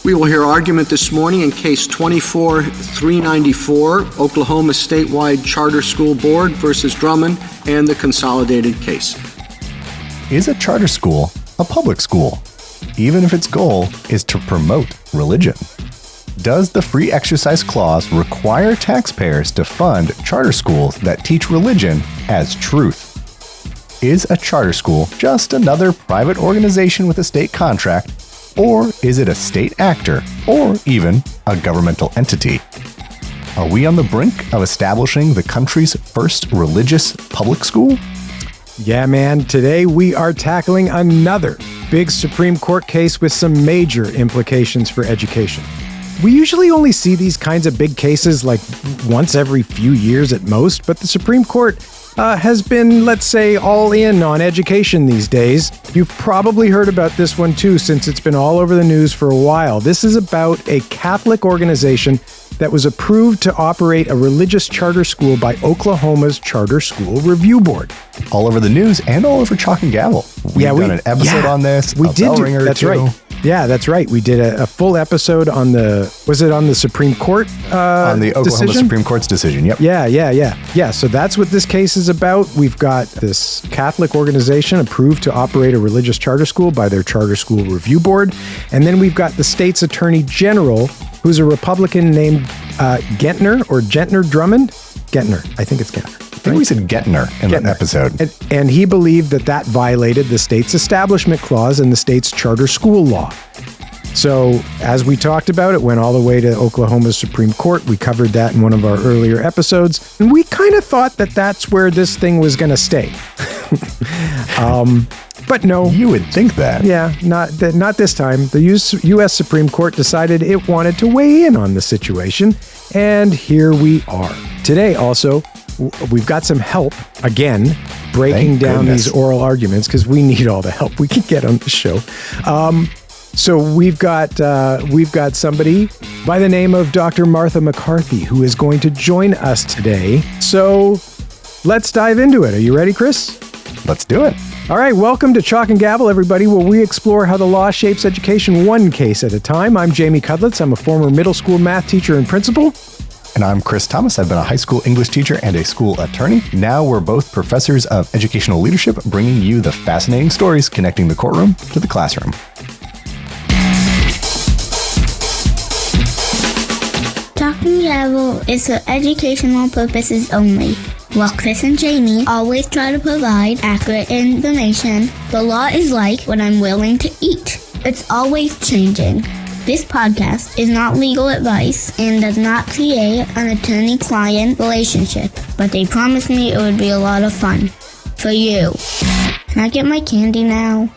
We will hear argument this morning in Case 24-394, Oklahoma Statewide Charter School Board versus Drummond, and the consolidated case. Is a charter school a public school, even if its goal is to promote religion? Does the Free Exercise Clause require taxpayers to fund charter schools that teach religion as truth? Is a charter school just another private organization with a state contract, or is it a state actor, or even a governmental entity? Are we on the brink of establishing the country's first religious public school? Yeah, man. Today we are tackling another big Supreme Court case with some major implications for education. We usually only see these kinds of big cases like once every few years at most, but the Supreme Court has been, let's say, all in on education these days. You've probably heard about this one too, since it's been all over the news for a while. This is about a Catholic organization that was approved to operate a religious charter school by Oklahoma's Charter School Review Board. All over the news and all over Chalk and Gavel. We've done an episode on this. We did. That's right. Yeah, that's right. We did a full episode on was it on the Supreme Court on the Oklahoma decision? Supreme Court's decision, yep. Yeah, so that's what this case is about. We've got this Catholic organization approved to operate a religious charter school by their Charter School Review Board. And then we've got the state's Attorney General, who's a Republican named Gentner Drummond. Gentner. I think it's Gentner. I think we said Gentner in that episode. And he believed that violated the state's Establishment Clause and the state's charter school law. So, as we talked about, it went all the way to Oklahoma's Supreme Court. We covered that in one of our earlier episodes. And we kind of thought that that's where this thing was going to stay. But no. You would think that. Yeah, not this time. The U.S. Supreme Court decided it wanted to weigh in on the situation. And here we are. Today, also, we've got some help, again, breaking down these oral arguments, because we need all the help we can get on the show. So we've got somebody by the name of Dr. Martha McCarthy, who is going to join us today. So let's dive into it. Are you ready, Chris? Let's do it. All right, welcome to Chalk and Gavel, everybody, where we explore how the law shapes education one case at a time. I'm Jamie Cudlitz. I'm a former middle school math teacher and principal. And I'm Chris Thomas. I've been a high school English teacher and a school attorney. Now we're both professors of educational leadership, bringing you the fascinating stories connecting the courtroom to the classroom. Chalk and Gavel is for educational purposes only. While Chris and Jamie always try to provide accurate information, the law is like what I'm willing to eat. It's always changing. This podcast is not legal advice and does not create an attorney-client relationship, but they promised me it would be a lot of fun. For you. Can I get my candy now?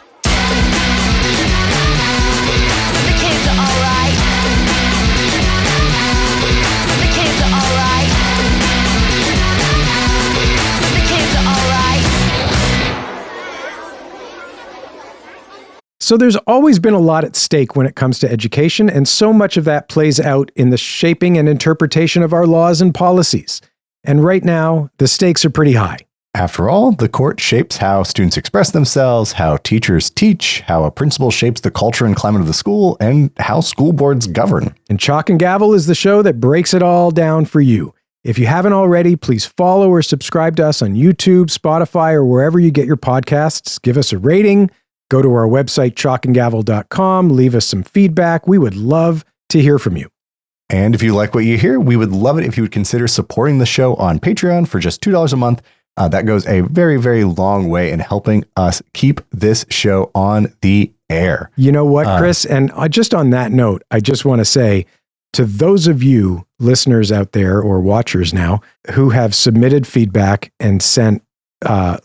So there's always been a lot at stake when it comes to education, and so much of that plays out in the shaping and interpretation of our laws and policies. And right now, the stakes are pretty high. After all, the court shapes how students express themselves, how teachers teach, how a principal shapes the culture and climate of the school, and how school boards govern. And Chalk and Gavel is the show that breaks it all down for you. If you haven't already, please follow or subscribe to us on YouTube, Spotify, or wherever you get your podcasts. Give us a rating. Go to our website, chalkandgavel.com. Leave us some feedback. We would love to hear from you. And if you like what you hear, we would love it if you would consider supporting the show on Patreon for just $2 a month. That goes a very, very long way in helping us keep this show on the air. You know what, Chris? And just on that note, I just want to say to those of you listeners out there or watchers now who have submitted feedback and sent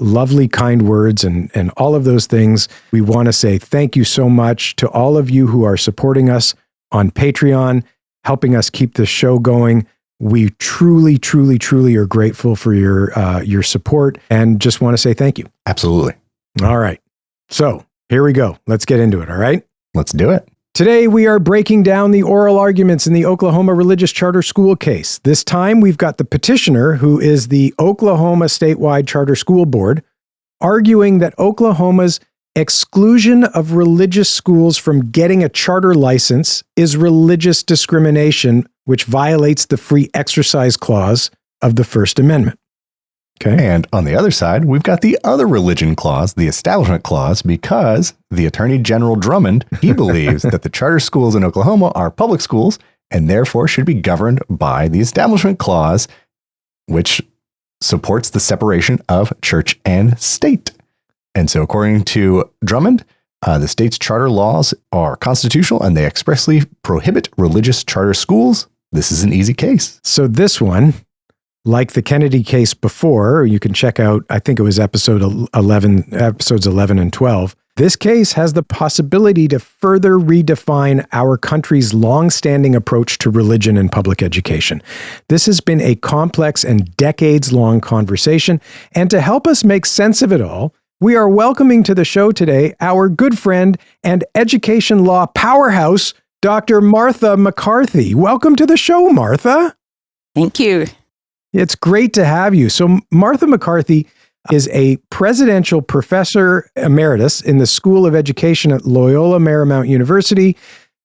lovely, kind words and all of those things, we want to say thank you so much to all of you who are supporting us on Patreon, helping us keep the show going. We truly, truly, truly are grateful for your support and just want to say thank you. Absolutely. All right. So here we go. Let's get into it. All right. Let's do it. Today, we are breaking down the oral arguments in the Oklahoma Religious Charter School case. This time, we've got the petitioner, who is the Oklahoma Statewide Charter School Board, arguing that Oklahoma's exclusion of religious schools from getting a charter license is religious discrimination, which violates the free exercise clause of the First Amendment. Okay. And on the other side, we've got the other religion clause, the establishment clause, because the Attorney General Drummond, he believes that the charter schools in Oklahoma are public schools and therefore should be governed by the establishment clause, which supports the separation of church and state. And so according to Drummond, the state's charter laws are constitutional and they expressly prohibit religious charter schools. This is an easy case. So this one, like the Kennedy case before, you can check out, I think it was episodes 11 and 12. This case has the possibility to further redefine our country's long-standing approach to religion and public education. This has been a complex and decades-long conversation, and to help us make sense of it all, we are welcoming to the show today our good friend and education law powerhouse, Dr. Martha McCarthy. Welcome to the show, Martha. Thank you. It's great to have you. So Martha McCarthy is a presidential professor emeritus in the School of Education at Loyola Marymount University.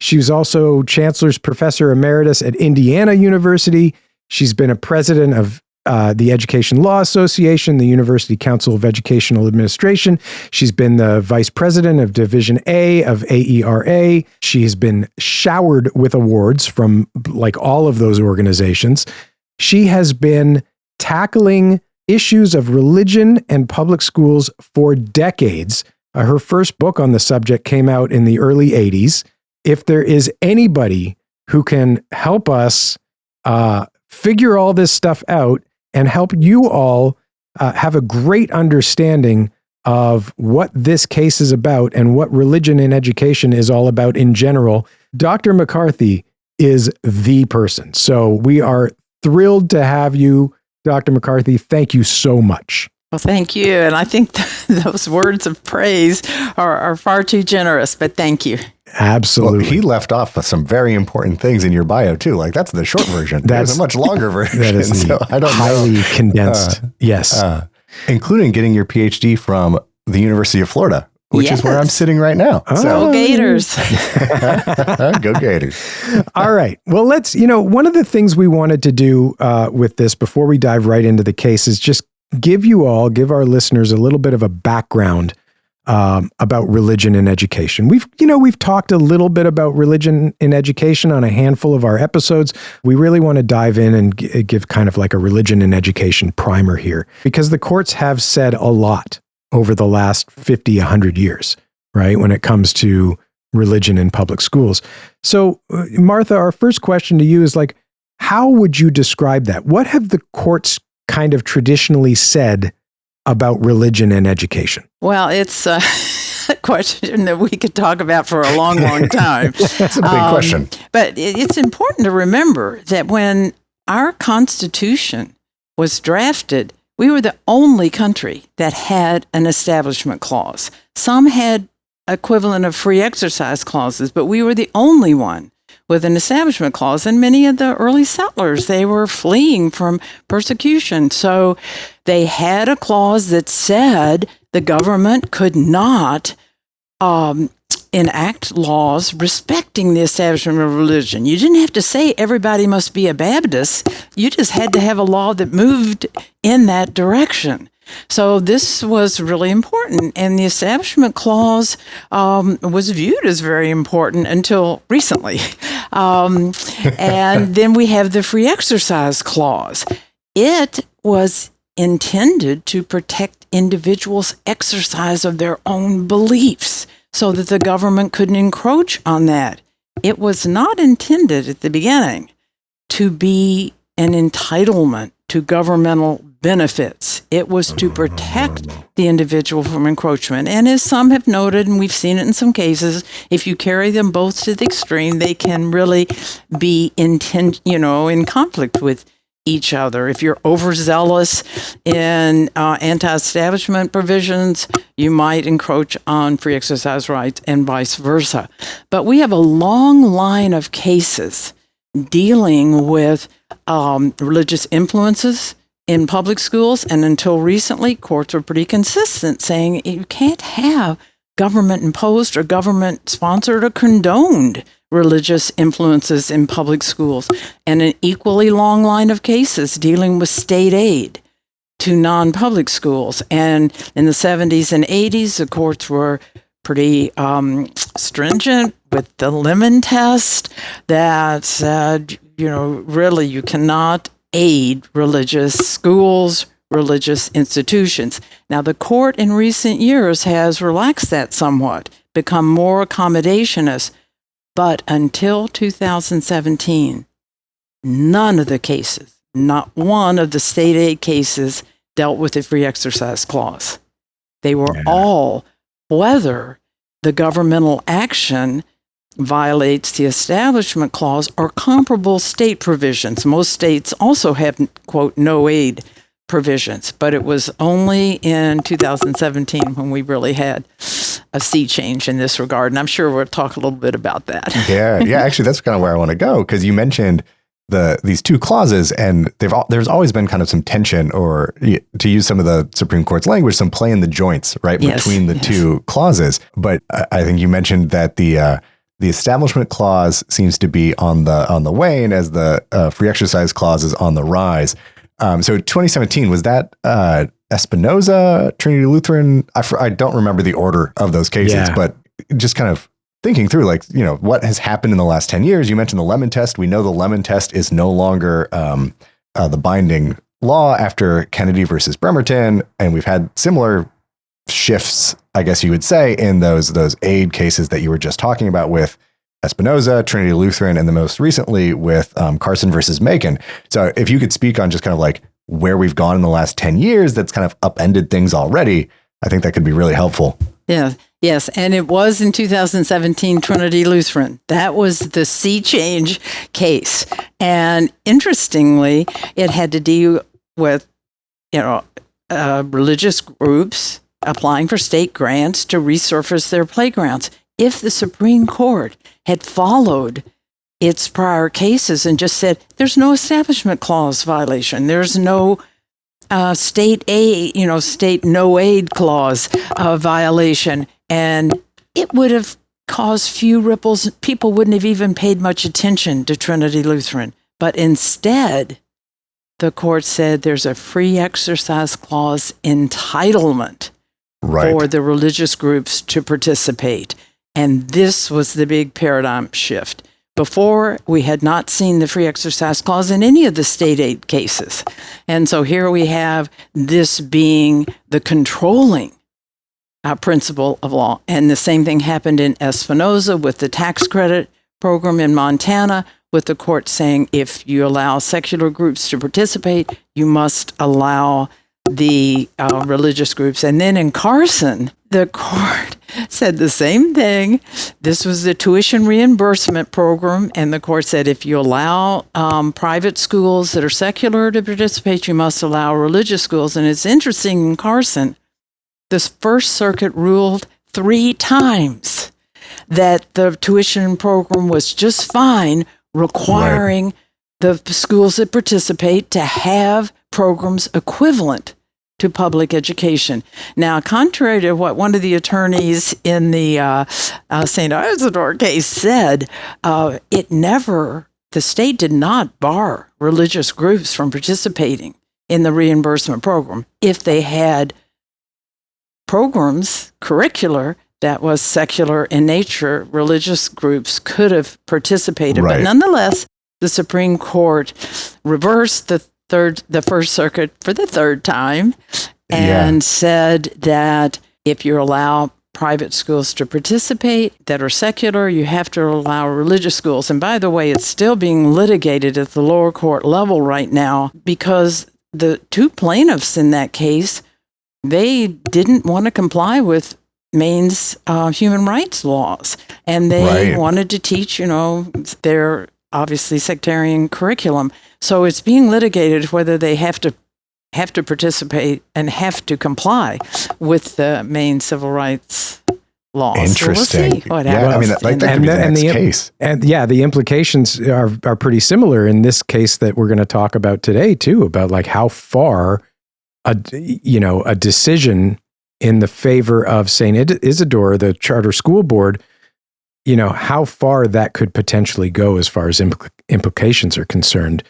She was also chancellor's professor emeritus at Indiana University. She's been a president of the Education Law Association, the University Council of Educational Administration. She's been the vice president of Division A of AERA. She has been showered with awards from like all of those organizations. She has been tackling issues of religion and public schools for decades. Her first book on the subject came out in the early 80s. If there is anybody who can help us figure all this stuff out and help you all have a great understanding of what this case is about and what religion in education is all about in general, Dr. McCarthy is the person. So we are thrilled to have you, Dr. McCarthy. Thank you so much. Well, thank you. And I think those words of praise are far too generous, but thank you. Absolutely. Well, he left off some very important things in your bio, too. Like, that's the short version. There's a much longer version. That is so I don't highly know. condensed. Yes. Including getting your PhD from the University of Florida, which is where I'm sitting right now. Oh. Go Gators. Go Gators. All right. Well, one of the things we wanted to do with this before we dive right into the case is just give our listeners a little bit of a background about religion in education. We've talked a little bit about religion in education on a handful of our episodes. We really want to dive in and give kind of like a religion in education primer here, because the courts have said a lot over the last 50, 100 years, right, when it comes to religion in public schools. So, Martha, our first question to you is like, how would you describe that? What have the courts kind of traditionally said about religion and education? Well, it's a question that we could talk about for a long, long time. That's a big question. But it's important to remember that when our Constitution was drafted, we were the only country that had an establishment clause. Some had equivalent of free exercise clauses, but we were the only one with an establishment clause. And many of the early settlers, they were fleeing from persecution. So they had a clause that said the government could not enact laws respecting the establishment of religion. You didn't have to say everybody must be a Baptist. You just had to have a law that moved in that direction. So this was really important, and the Establishment Clause was viewed as very important until recently. And then we have the Free Exercise Clause. It was intended to protect individuals' exercise of their own beliefs so that the government couldn't encroach on that. It was not intended at the beginning to be an entitlement to governmental benefits. It was to protect the individual from encroachment. And as some have noted, and we've seen it in some cases, if you carry them both to the extreme, they can really be in conflict with each other. If you're overzealous in anti-establishment provisions, you might encroach on free exercise rights and vice versa. But we have a long line of cases dealing with religious influences in public schools, and until recently, courts were pretty consistent saying you can't have government imposed or government sponsored or condoned religious influences in public schools, and an equally long line of cases dealing with state aid to non-public schools. And in the 70s and 80s, the courts were pretty stringent with the Lemon test that said, really you cannot aid religious schools, religious institutions. Now, the court in recent years has relaxed that somewhat, become more accommodationist, but until 2017, none of the cases, not one of the state aid cases, dealt with the free exercise clause. They were all whether the governmental action violates the Establishment Clause or comparable state provisions. Most states also have, quote, no aid provisions, but it was only in 2017 when we really had a sea change in this regard. And I'm sure we'll talk a little bit about that. Yeah. Actually, that's kind of where I want to go, because you mentioned these two clauses, and there's always been kind of some tension, or to use some of the Supreme Court's language, some play in the joints, right, between the two clauses. But I think you mentioned that the Establishment Clause seems to be on the wane, as the Free Exercise Clause is on the rise. So 2017, was that Espinoza, Trinity Lutheran? I don't remember the order of those cases, but just kind of thinking through, what has happened in the last 10 years. You mentioned the Lemon test. We know the Lemon test is no longer the binding law after Kennedy versus Bremerton. And we've had similar shifts, I guess you would say, in those aid cases that you were just talking about with Espinoza, Trinity Lutheran, and the most recently with Carson versus Macon. So if you could speak on just kind of where we've gone in the last 10 years that's kind of upended things already, I think that could be really helpful. Yeah. Yes, and it was in 2017, Trinity Lutheran. That was the sea change case. And interestingly, it had to deal with, religious groups applying for state grants to resurface their playgrounds. If the Supreme Court had followed its prior cases and just said, there's no Establishment Clause violation, there's no state aid, state no aid clause violation, and it would have caused few ripples. People wouldn't have even paid much attention to Trinity Lutheran. But instead, the court said there's a free exercise clause entitlement for the religious groups to participate. And this was the big paradigm shift. Before, we had not seen the free exercise clause in any of the state aid cases. And so here we have this being the controlling principle of law. And the same thing happened in Espinoza with the tax credit program in Montana, with the court saying if you allow secular groups to participate, you must allow the religious groups. And then in Carson, the court said the same thing. This was the tuition reimbursement program, and the court said if you allow private schools that are secular to participate, you must allow religious schools. And it's interesting, in Carson, this First Circuit ruled 3 times that the tuition program was just fine, requiring the schools that participate to have programs equivalent to public education. Now, contrary to what one of the attorneys in the St. Isidore case said, the state did not bar religious groups from participating in the reimbursement program if they had programs, curricular, that was secular in nature. Religious groups could have participated. But nonetheless, the Supreme Court reversed the First Circuit for the 3rd time and said that if you allow private schools to participate that are secular, you have to allow religious schools. And by the way, it's still being litigated at the lower court level right now, because the 2 plaintiffs in that case, they didn't want to comply with Maine's human rights laws. And they wanted to teach, their obviously sectarian curriculum. So it's being litigated whether they have to participate and have to comply with the Maine civil rights laws. Interesting. So we'll see what happens. That could be the next case. And the implications are pretty similar in this case that we're going to talk about today too, about how far a decision in the favor of St. Isidore, the charter school board, how far that could potentially go as far as implications are concerned.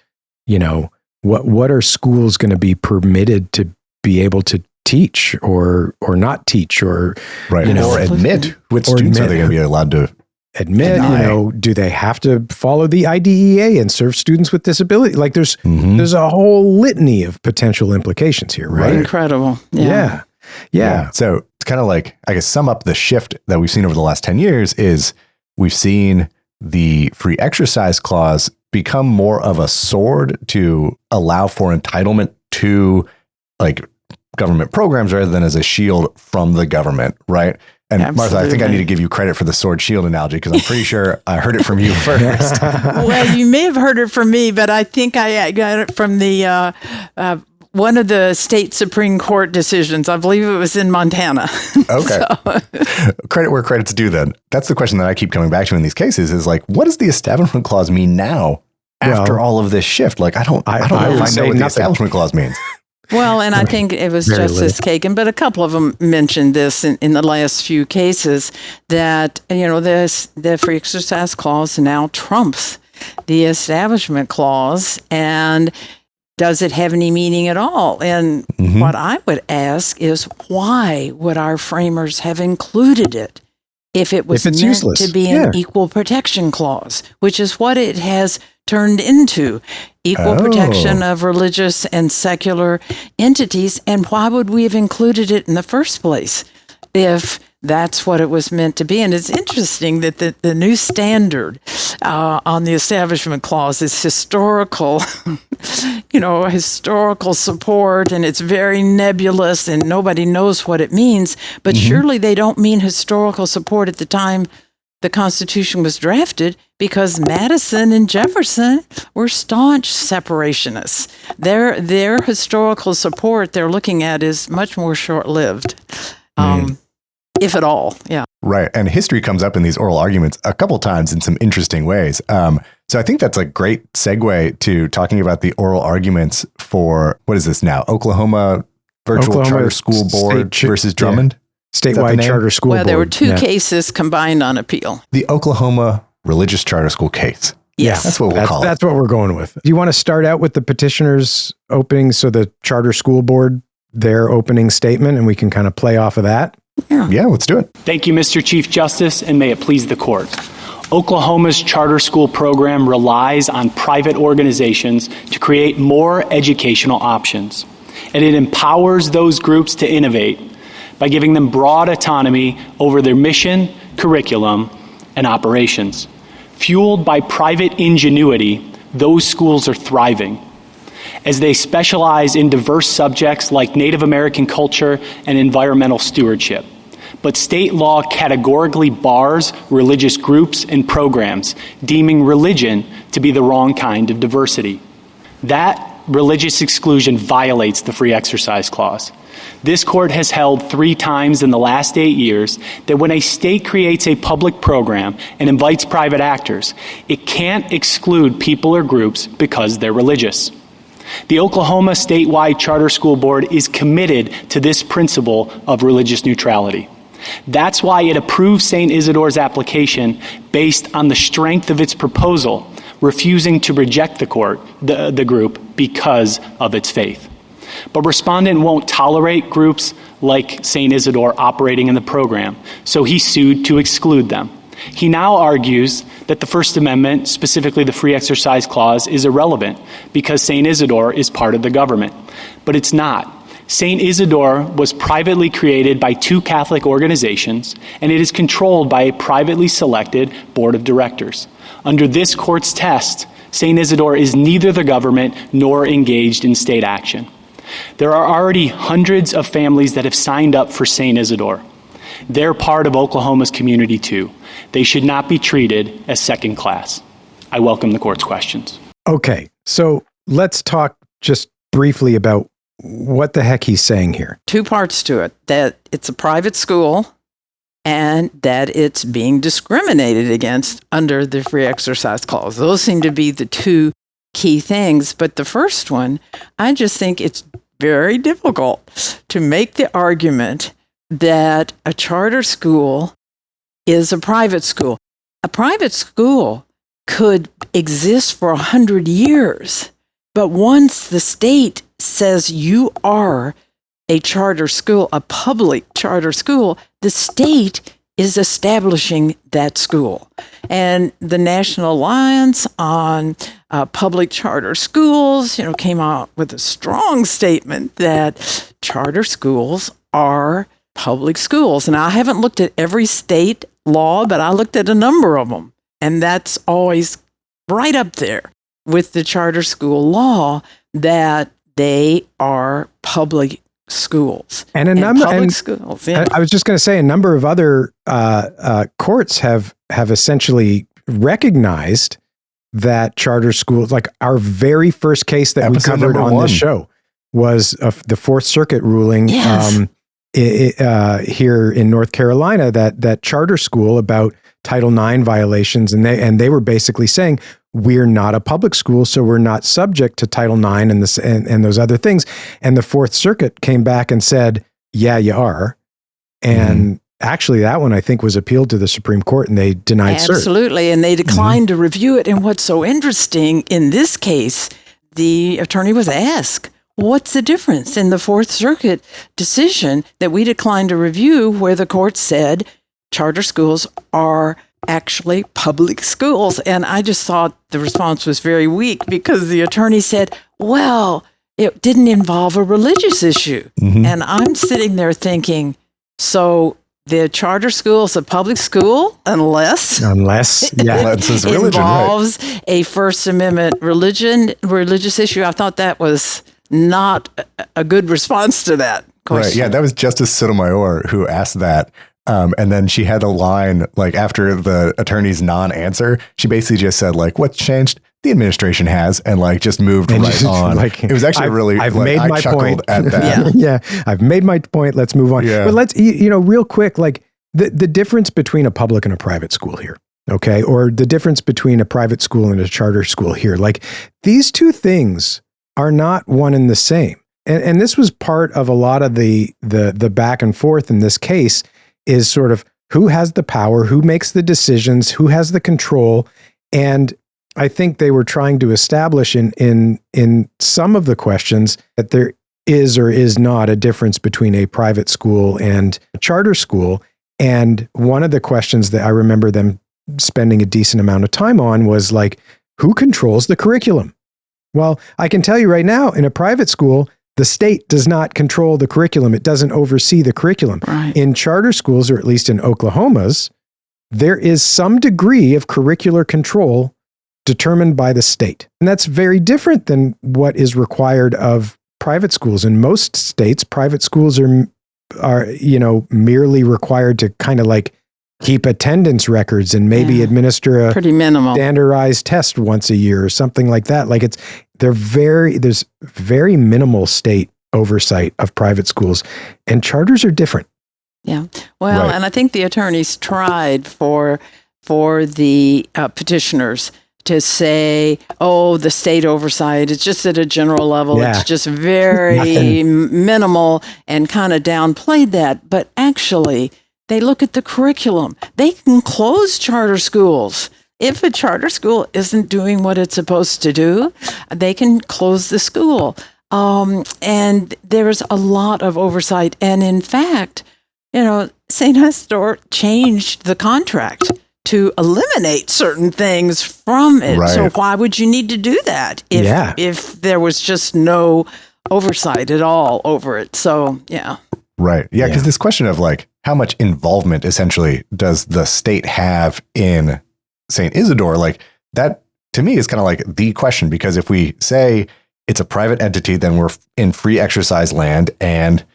What are schools going to be permitted to be able to teach or not teach, or or admit which students are they going to be allowed to admit? deny. Do they have to follow the IDEA and serve students with disability? Like there's a whole litany of potential implications here, right? Incredible. Yeah. So it's kind of like, I guess, sum up the shift that we've seen over the last 10 years is we've seen the free exercise clause become more of a sword to allow for entitlement to like government programs rather than as a shield from the government, right? And Absolutely. Martha, I think I need to give you credit for the sword shield analogy because I'm pretty sure I heard it from you first. Well, you may have heard it from me, but I think I got it from the one of the state Supreme Court decisions. I believe it was in Montana. Okay. Credit where credit's due then. That's the question that I keep coming back to in these cases is like, what does the Establishment Clause mean now after all of this shift? Like, I don't know if I know what the Establishment Clause means. Well, and I think it was Justice Kagan, but a couple of them mentioned this in the last few cases that, the free exercise clause now trumps the Establishment Clause. And does it have any meaning at all? And what I would ask is, why would our framers have included it if it was meant useless to be an equal protection clause, which is what it has turned into, equal protection of religious and secular entities? And why would we have included it in the first place if that's what it was meant to be? And it's interesting that the new standard on the Establishment Clause is historical, historical support, and it's very nebulous and nobody knows what it means. But surely they don't mean historical support at the time the Constitution was drafted, because Madison and Jefferson were staunch separationists. Their historical support they're looking at is much more short-lived. If at all, yeah. Right. And history comes up in these oral arguments a couple times in some interesting ways. So I think that's a great segue to talking about the oral arguments for, what is this now? Oklahoma Charter School Board versus Drummond? Statewide Charter School Board. Well, there were two cases combined on appeal. The Oklahoma Religious Charter School case. Yes. That's what we'll call it. That's what we're going with. Do you want to start out with the petitioner's opening, so the Charter School Board, their opening statement, and we can kind of play off of that? Yeah, let's do it. Thank you, Mr. Chief Justice, and may it please the court. Oklahoma's charter school program relies on private organizations to create more educational options, and it empowers those groups to innovate by giving them broad autonomy over their mission, curriculum, and operations. Fueled by private ingenuity, those schools are thriving, as they specialize in diverse subjects like Native American culture and environmental stewardship. But state law categorically bars religious groups and programs, deeming religion to be the wrong kind of diversity. That religious exclusion violates the Free Exercise Clause. This court has held 3 times in the last 8 years that when a state creates a public program and invites private actors, it can't exclude people or groups because they're religious. The Oklahoma Statewide Charter School Board is committed to this principle of religious neutrality. That's why it approved St. Isidore's application based on the strength of its proposal, refusing to reject the group because of its faith. But respondent won't tolerate groups like St. Isidore operating in the program, so he sued to exclude them. He now argues that the First Amendment, specifically the Free Exercise Clause, is irrelevant because St. Isidore is part of the government. But it's not. St. Isidore was privately created by 2 Catholic organizations, and it is controlled by a privately selected board of directors. Under this court's test, St. Isidore is neither the government nor engaged in state action. There are already hundreds of families that have signed up for St. Isidore. They're part of Oklahoma's community too. They should not be treated as second class. I welcome the court's questions. Okay, so let's talk just briefly about what the heck he's saying here. 2 parts to it: that it's a private school and that it's being discriminated against under the Free Exercise Clause. Those seem to be the 2 key things. But the first one, I just think it's very difficult to make the argument that a charter school is a private school. A private school could exist for 100 years, but once the state says you are a charter school, a public charter school, the state is establishing that school. And the National Alliance on Public Charter Schools, came out with a strong statement that charter schools are public schools. And I haven't looked at every state law, but I looked at a number of them. And that's always right up there with the charter school law, that they are public schools. And a number public schools. Yeah. I was just going to say, a number of other courts have essentially recognized that charter schools, like our very first case that we covered on this show, was the Fourth Circuit ruling here in North Carolina that charter school about Title IX violations, and they were basically saying, we're not a public school, so we're not subject to Title IX and those other things. And the Fourth Circuit came back and said, yeah, you are. And actually, that one, I think, was appealed to the Supreme Court, and they denied cert. Absolutely, and they declined to review it. And what's so interesting in this case, the attorney was asked, what's the difference in the Fourth Circuit decision that we declined to review, where the court said charter schools are actually public schools? And I just thought the response was very weak, because the attorney said, well, it didn't involve a religious issue. And I'm sitting there thinking, so the charter school is a public school unless it involves a First Amendment religious issue. I thought that was not a good response to that question. Right. Yeah, that was Justice Sotomayor who asked that. And then she had a line, like, after the attorney's non-answer, she basically just said, like, what's changed? The administration has, and like just moved right on. Like, it was actually I've made my point at that. I've made my point. Let's move on. Yeah. But let's, real quick, like the difference between a public and a private school here. Okay. Or the difference between a private school and a charter school here. Like, these two things are not one and the same. And this was part of a lot of the back and forth in this case, is sort of who has the power, who makes the decisions, who has the control. And I think they were trying to establish in some of the questions that there is or is not a difference between a private school and a charter school. And one of the questions that I remember them spending a decent amount of time on was like, who controls the curriculum? Well, I can tell you right now, in a private school, the state does not control the curriculum. It doesn't oversee the curriculum. Right. In charter schools, or at least in Oklahoma's, there is some degree of curricular control determined by the state. And that's very different than what is required of private schools. In most states, private schools are merely required to kind of like keep attendance records and maybe administer a pretty minimal standardized test once a year or something like that. Like there's very minimal state oversight of private schools, and charters are different. Yeah. Well, Right. and I think the attorneys tried for the petitioners to say, oh, the state oversight is just at a general level. Yeah. It's just very minimal, and kind of downplayed that. But actually, they look at the curriculum. They can close charter schools. If a charter school isn't doing what it's supposed to do, they can close the school. And there's a lot of oversight. And in fact, St. Isidore changed the contract to eliminate certain things from it. Right. So why would you need to do that if there was just no oversight at all over it? So, yeah. Right. Yeah. Because this question of like, how much involvement essentially does the state have in St. Isidore? Like, that to me is kind of like the question, because if we say it's a private entity, then we're in free exercise land. And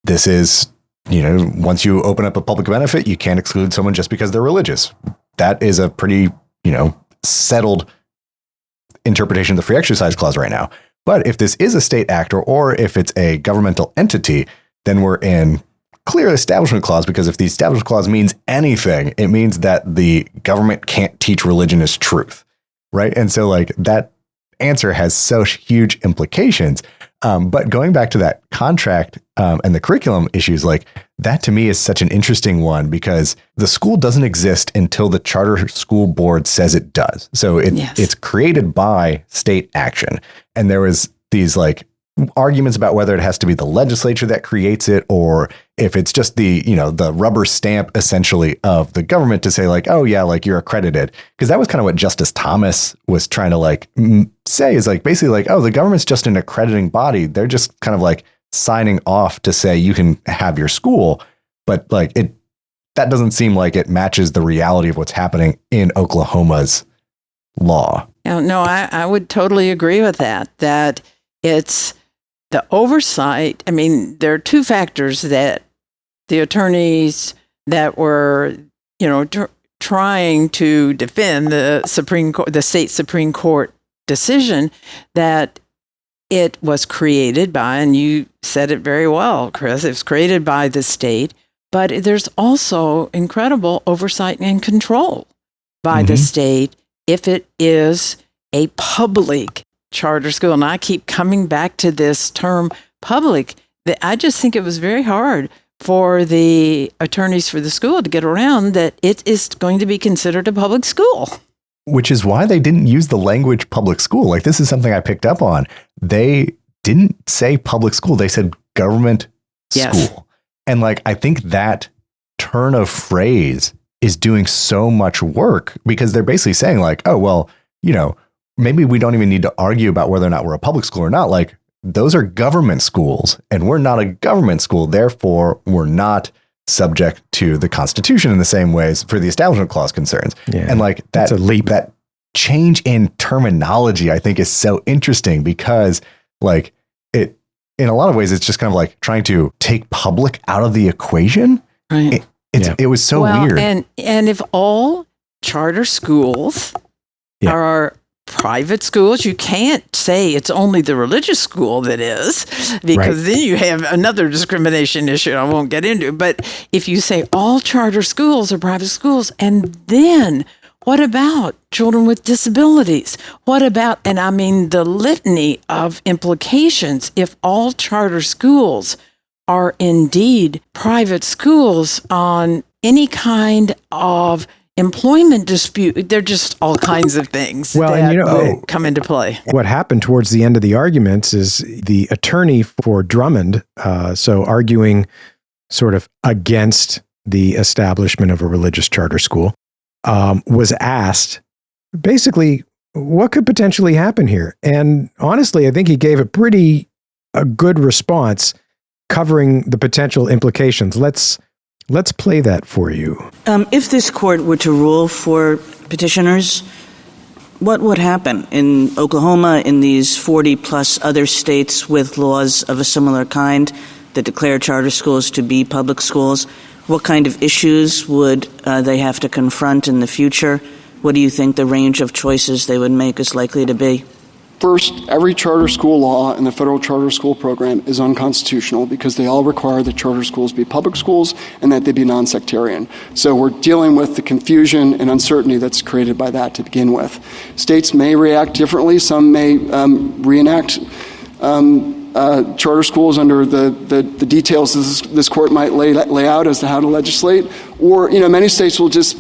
this is, once you open up a public benefit, you can't exclude someone just because they're religious. That is a pretty, settled interpretation of the free exercise clause right now. But if this is a state actor, or if it's a governmental entity, then we're in clear establishment clause, because if the establishment clause means anything, it means that the government can't teach religion as truth. Right. And so like that answer has such huge implications. But going back to that contract and the curriculum issues, like that to me is such an interesting one because the school doesn't exist until the charter school board says it does. So it's created by state action. And there was these like arguments about whether it has to be the legislature that creates it or if it's just the, the rubber stamp essentially of the government to say like, oh yeah, like you're accredited. Because that was kind of what Justice Thomas was trying to like say is like basically like, oh, the government's just an accrediting body. They're just kind of like signing off to say you can have your school. But like that doesn't seem like it matches the reality of what's happening in Oklahoma's law. No, I would totally agree with that it's the oversight. I mean, there are two factors that the attorneys that were, trying to defend the Supreme Court, the state Supreme Court decision that it was created by, and you said it very well, Chris, it was created by the state, but there's also incredible oversight and control by the state if it is a public charter school. And I keep coming back to this term public. I just think it was very hard for the attorneys for the school to get around that it is going to be considered a public school. Which is why they didn't use the language public school. Like this is something I picked up on. They didn't say public school. They said government school. And like, I think that turn of phrase is doing so much work because they're basically saying like, oh, well, maybe we don't even need to argue about whether or not we're a public school or not. Like those are government schools and we're not a government school. Therefore, we're not subject to the Constitution in the same ways for the Establishment Clause concerns. Yeah, and like that's a leap. That change in terminology, I think is so interesting because like it, in a lot of ways, it's just kind of like trying to take public out of the equation. Right. It was so weird. And if all charter schools are private schools, you can't say it's only the religious school that is, because then you have another discrimination issue I won't get into. But if you say all charter schools are private schools, and then what about children with disabilities? What about, and I mean the litany of implications, if all charter schools are indeed private schools on any kind of employment dispute, they're just all kinds of things that come into play. What happened towards the end of the arguments is the attorney for Drummond, so arguing sort of against the establishment of a religious charter school, was asked basically what could potentially happen here. And honestly, I think he gave a good response covering the potential implications. Let's play that for you. If this court were to rule for petitioners, what would happen in Oklahoma, in these 40 plus other states with laws of a similar kind that declare charter schools to be public schools? What kind of issues would they have to confront in the future? What do you think the range of choices they would make is likely to be? First, every charter school law in the federal charter school program is unconstitutional because they all require that charter schools be public schools and that they be non-sectarian. So we're dealing with the confusion and uncertainty that's created by that to begin with. States may react differently. Some may reenact charter schools under the details this court might lay out as to how to legislate. Or, many states will just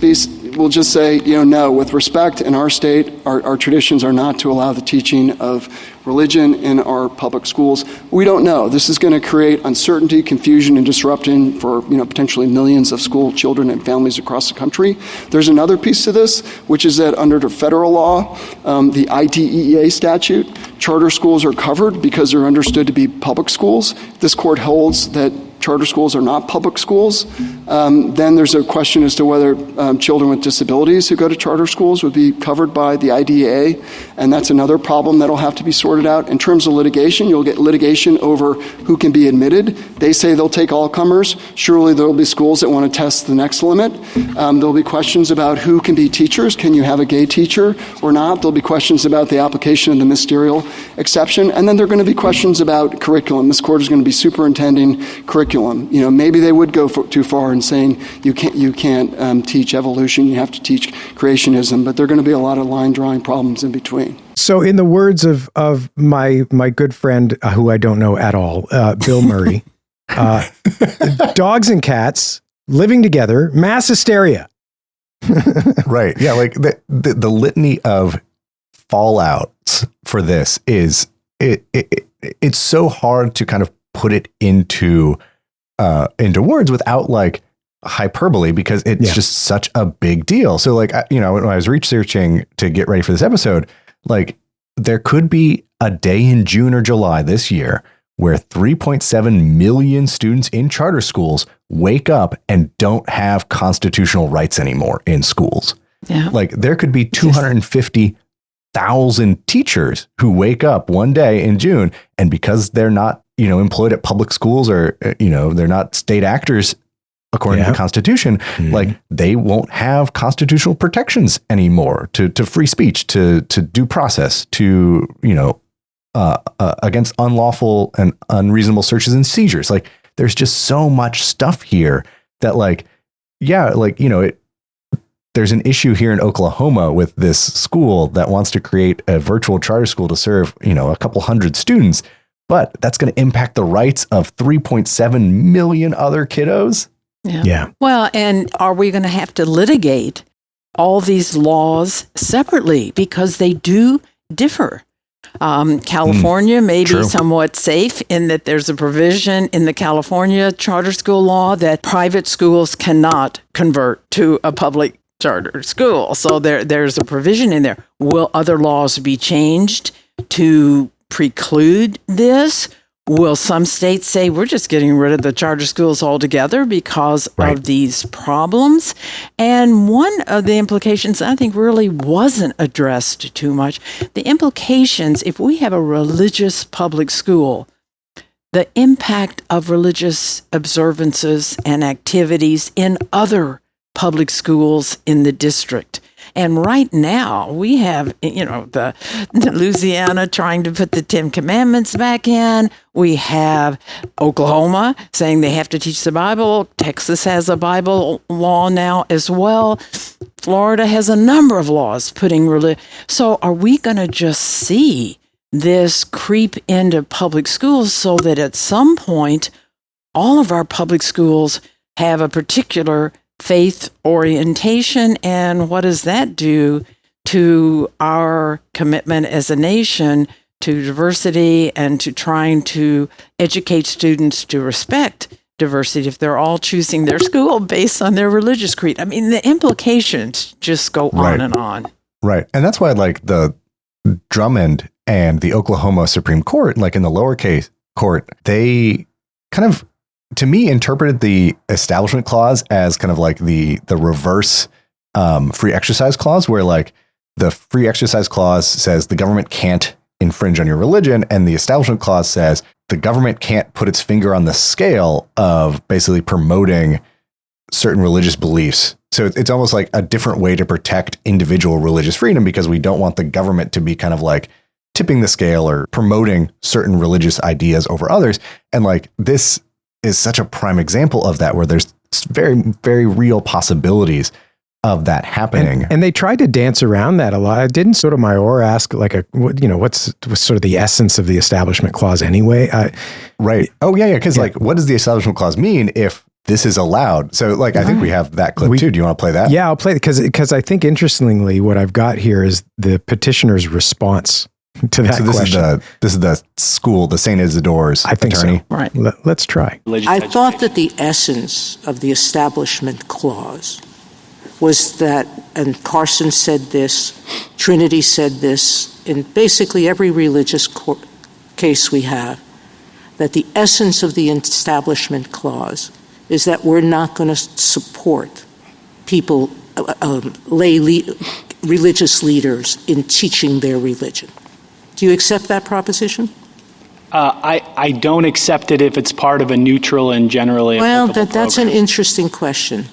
say, no, with respect, in our state, our traditions are not to allow the teaching of religion in our public schools. We don't know. This is going to create uncertainty, confusion, and disruption for, potentially millions of school children and families across the country. There's another piece to this, which is that under the federal law, the IDEA statute, charter schools are covered because they're understood to be public schools. This court holds that charter schools are not public schools. Then there's a question as to whether children with disabilities who go to charter schools would be covered by the IDEA, and that's another problem that'll have to be sorted out. In terms of litigation, you'll get litigation over who can be admitted. They say they'll take all comers. Surely there will be schools that want to test the next limit. There'll be questions about who can be teachers. Can you have a gay teacher or not? There'll be questions about the application of the ministerial exception. And then there are going to be questions about curriculum. This court is going to be superintending curriculum. Maybe they would go too far and saying you can't teach evolution, you have to teach creationism, but there are going to be a lot of line drawing problems in between. So in the words of my good friend, who I don't know at all, Bill Murray, dogs and cats living together, mass hysteria. Right. Yeah. Like the litany of fallouts for this is it's so hard to kind of put it into words without like hyperbole, because it's just such a big deal. So like, when I was researching to get ready for this episode, like there could be a day in June or July this year where 3.7 million students in charter schools wake up and don't have constitutional rights anymore in schools. Yeah. Like there could be 250,000 teachers who wake up one day in June, and because they're not, employed at public schools, or, they're not state actors according to the Constitution, like they won't have constitutional protections anymore to free speech, to due process, to, against unlawful and unreasonable searches and seizures. Like there's just so much stuff here that there's an issue here in Oklahoma with this school that wants to create a virtual charter school to serve, a couple hundred students, but that's going to impact the rights of 3.7 million other kiddos. Yeah. Well, and are we going to have to litigate all these laws separately, because they do differ? California may be somewhat safe in that there's a provision in the California charter school law that private schools cannot convert to a public charter school. So there's a provision in there. Will other laws be changed to preclude this? Will some states say we're just getting rid of the charter schools altogether because of these problems? And one of the implications I think really wasn't addressed too much, the implications, if we have a religious public school, the impact of religious observances and activities in other public schools in the district. And right now we have, the Louisiana trying to put the 10 Commandments back in. We have Oklahoma saying they have to teach the Bible. Texas has a Bible law now as well. Florida has a number of laws putting religion. So are we going to just see this creep into public schools so that at some point all of our public schools have a particular faith orientation? And what does that do to our commitment as a nation to diversity and to trying to educate students to respect diversity if they're all choosing their school based on their religious creed? I mean, the implications just go on and on. Right. And that's why the Drummond and the Oklahoma Supreme Court, like in the lower case court, they kind of, to me, interpreted the Establishment Clause as kind of like the reverse free exercise clause, where like the free exercise clause says the government can't infringe on your religion, and the Establishment Clause says the government can't put its finger on the scale of basically promoting certain religious beliefs. So it's almost like a different way to protect individual religious freedom, because we don't want the government to be kind of like tipping the scale or promoting certain religious ideas over others. And like this is such a prime example of that, where there's very, very real possibilities of that happening. And they tried to dance around that a lot. Didn't Sotomayor ask what's sort of the essence of the Establishment Clause anyway? Right. Oh yeah. Because like, what does the Establishment Clause mean if this is allowed? So like, I think we have that clip too. Do you want to play that? Yeah, I'll play it because I think interestingly, what I've got here is the petitioner's response to that question. This is the school, the St. Isidore's attorney. So. Right. Let's try. I thought that the essence of the Establishment Clause was that, and Carson said this, Trinity said this, in basically every religious case we have, that the essence of the Establishment Clause is that we're not going to support people, religious leaders in teaching their religion. Do you accept that proposition? I don't accept it if it's part of a neutral and generally applicable program. That's an interesting question.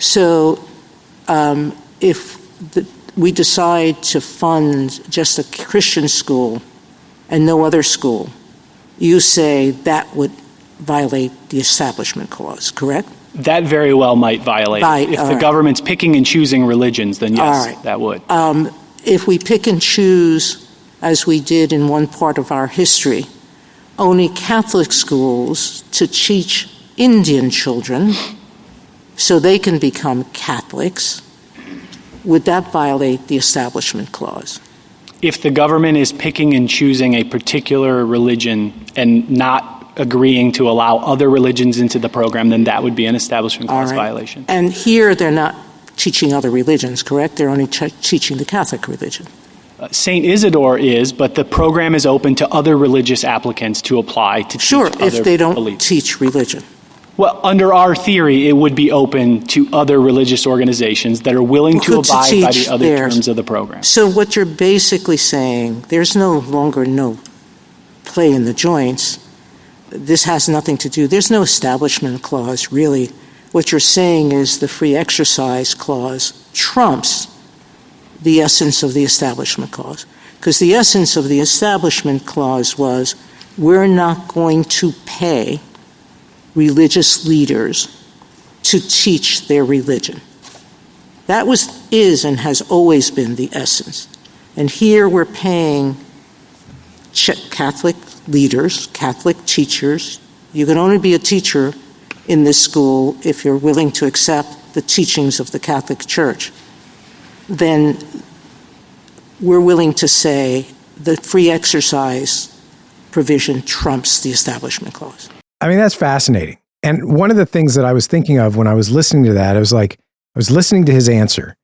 So if we decide to fund just a Christian school and no other school, you say that would violate the Establishment Clause, correct? That very well might violate it. If the government's picking and choosing religions, then yes, that would. If we pick and choose, as we did in one part of our history, only Catholic schools to teach Indian children so they can become Catholics, would that violate the Establishment Clause? If the government is picking and choosing a particular religion and not agreeing to allow other religions into the program, then that would be an Establishment Clause violation. And here they're not teaching other religions, correct? They're only teaching the Catholic religion. St. Isidore is, but the program is open to other religious applicants to apply to teach other if they don't beliefs. teach religion. Well, under our theory, it would be open to other religious organizations that are willing to abide by the other terms of the program. So what you're basically saying, there's no longer no play in the joints. This has nothing to do, there's no Establishment Clause, really. What you're saying is the Free Exercise Clause trumps the essence of the Establishment Clause. Because the essence of the Establishment Clause was, we're not going to pay religious leaders to teach their religion. That is and has always been the essence. And here we're paying Catholic leaders, Catholic teachers. You can only be a teacher in this school if you're willing to accept the teachings of the Catholic Church. Then we're willing to say the free exercise provision trumps the Establishment Clause. I mean, that's fascinating. And one of the things that I was thinking of when I was listening to that, I was listening to his answer.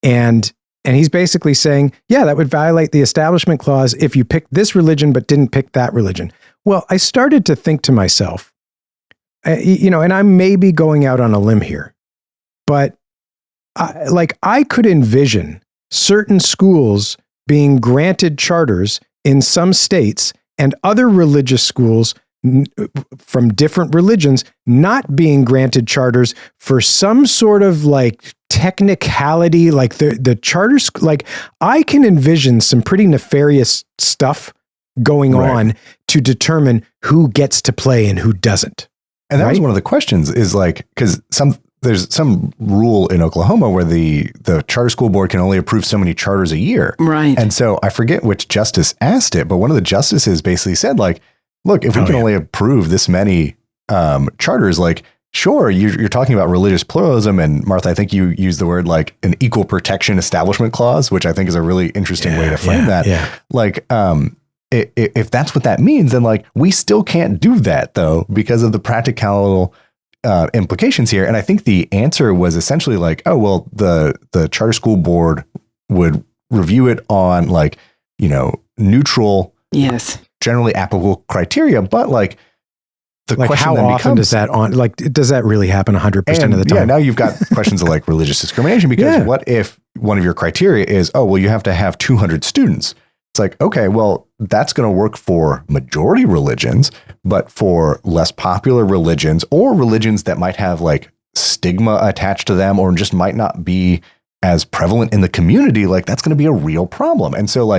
And he's basically saying, yeah, that would violate the Establishment Clause if you picked this religion but didn't pick that religion. Well, I started to think to myself, and I may be going out on a limb here, but I could envision certain schools being granted charters in some states and other religious schools from different religions not being granted charters for some sort of technicality, like the charter school. Like, I can envision some pretty nefarious stuff going on to determine who gets to play and who doesn't. And that was one of the questions, is because there's some rule in Oklahoma where the charter school board can only approve so many charters a year. Right. And so I forget which justice asked it, but one of the justices basically said, look, if we can only approve this many charters, sure, you're talking about religious pluralism. And Martha, I think you used the word an equal protection establishment clause, which I think is a really interesting way to frame that. Yeah. If that's what that means, then we still can't do that though, because of the practical implications here. And I think the answer was essentially the charter school board would review it on neutral, generally applicable criteria, but the question how then often becomes, does that does that really happen 100% of the time? Yeah, now you've got questions of religious discrimination, because what if one of your criteria is, you have to have 200 students? It's okay, well, that's going to work for majority religions, but for less popular religions or religions that might have stigma attached to them or just might not be as prevalent in the community, that's going to be a real problem. And so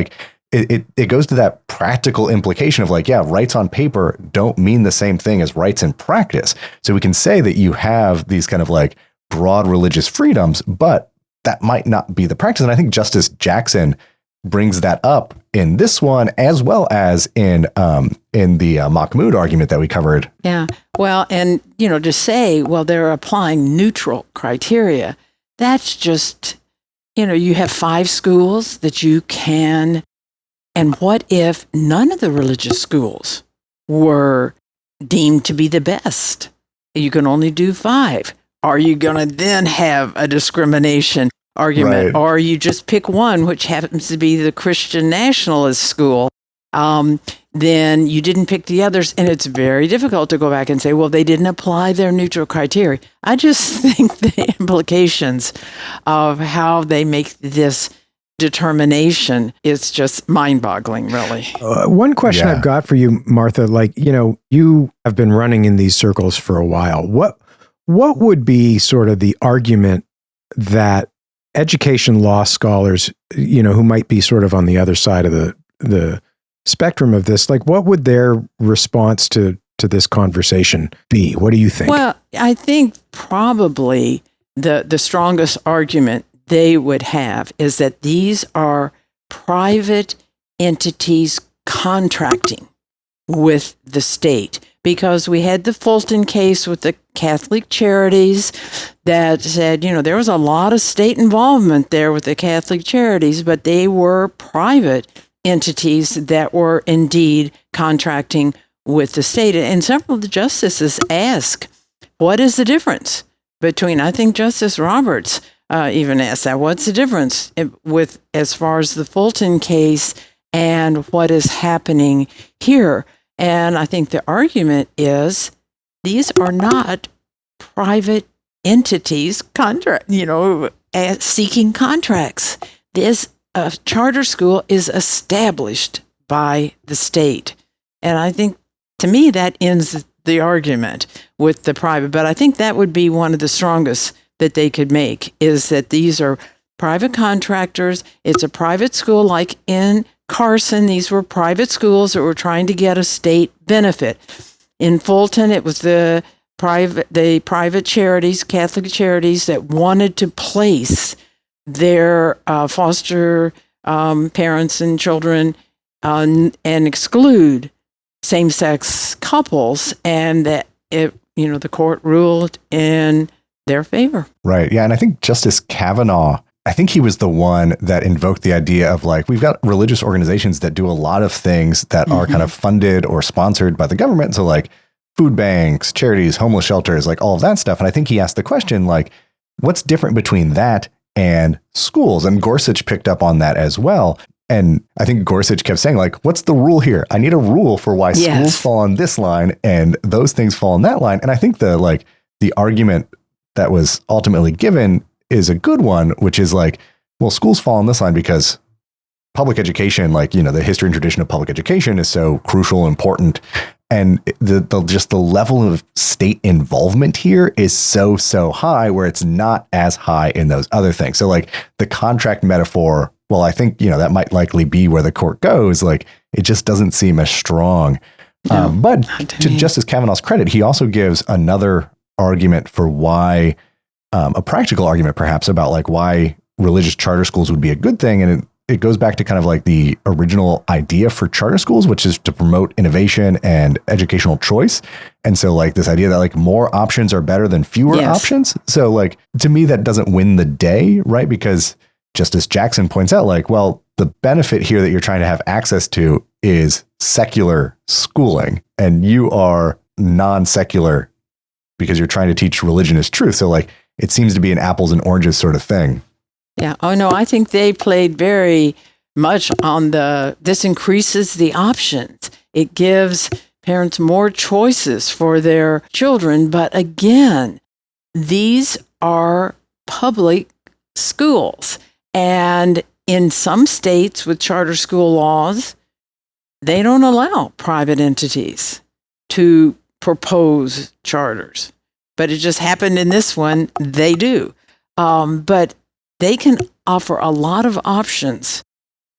it goes to that practical implication of rights on paper don't mean the same thing as rights in practice. So we can say that you have these kind of broad religious freedoms, but that might not be the practice. And I think Justice Jackson brings that up in this one, as well as in the Mahmoud argument that we covered. Yeah. Well, and, to say, they're applying neutral criteria, that's just, you have 5 schools that you can. And what if none of the religious schools were deemed to be the best? You can only do 5. Are you going to then have a discrimination argument? Or you just pick one, which happens to be the Christian nationalist school? Then you didn't pick the others. And it's very difficult to go back and say, they didn't apply their neutral criteria. I just think the implications of how they make this determination is just mind-boggling, really. One question I've got for you, Martha, you have been running in these circles for a while. What would be sort of the argument that education law scholars, who might be sort of on the other side of the spectrum of this, what would their response to to this conversation be? What do you think? Well, I think probably the strongest argument they would have is that these are private entities contracting with the state, because we had the Fulton case with the Catholic Charities that said, there was a lot of state involvement there with the Catholic Charities, but they were private entities that were indeed contracting with the state. And several of the justices asked, what is the difference between, I think Justice Roberts even asked that, what's the difference with as far as the Fulton case and what is happening here? And I think the argument is these are not private entities seeking contracts. This charter school is established by the state. And I think, to me, that ends the argument with the private. But I think that would be one of the strongest that they could make, is that these are private contractors. It's a private school, like in Carson. These were private schools that were trying to get a state benefit. In Fulton, it was the private charities, Catholic charities, that wanted to place their foster parents and children and exclude same-sex couples, and that the court ruled in their favor. Right. Yeah. And I think Justice Kavanaugh, I think he was the one that invoked the idea of we've got religious organizations that do a lot of things that are kind of funded or sponsored by the government. So food banks, charities, homeless shelters, all of that stuff. And I think he asked the question, what's different between that and schools? And Gorsuch picked up on that as well. And I think Gorsuch kept saying, what's the rule here? I need a rule for why schools fall on this line and those things fall on that line. And I think the argument that was ultimately given is a good one, which is schools fall on this line because public education, the history and tradition of public education is so crucial, important. And the level of state involvement here is so high, where it's not as high in those other things. So the contract metaphor, well, I think, that might likely be where the court goes. It just doesn't seem as strong. No, but to Justice Kavanaugh's credit, he also gives another argument for why, a practical argument perhaps, about why religious charter schools would be a good thing. And it goes back to kind of the original idea for charter schools, which is to promote innovation and educational choice. And so this idea that more options are better than fewer options. So to me, that doesn't win the day, right? Because Justice Jackson points out the benefit here that you're trying to have access to is secular schooling, and you are non-secular because you're trying to teach religion as truth. So it seems to be an apples and oranges sort of thing. Yeah. Oh, no, I think they played very much on this increases the options. It gives parents more choices for their children. But again, these are public schools. And in some states with charter school laws, they don't allow private entities to propose charters. But it just happened in this one, they do. But they can offer a lot of options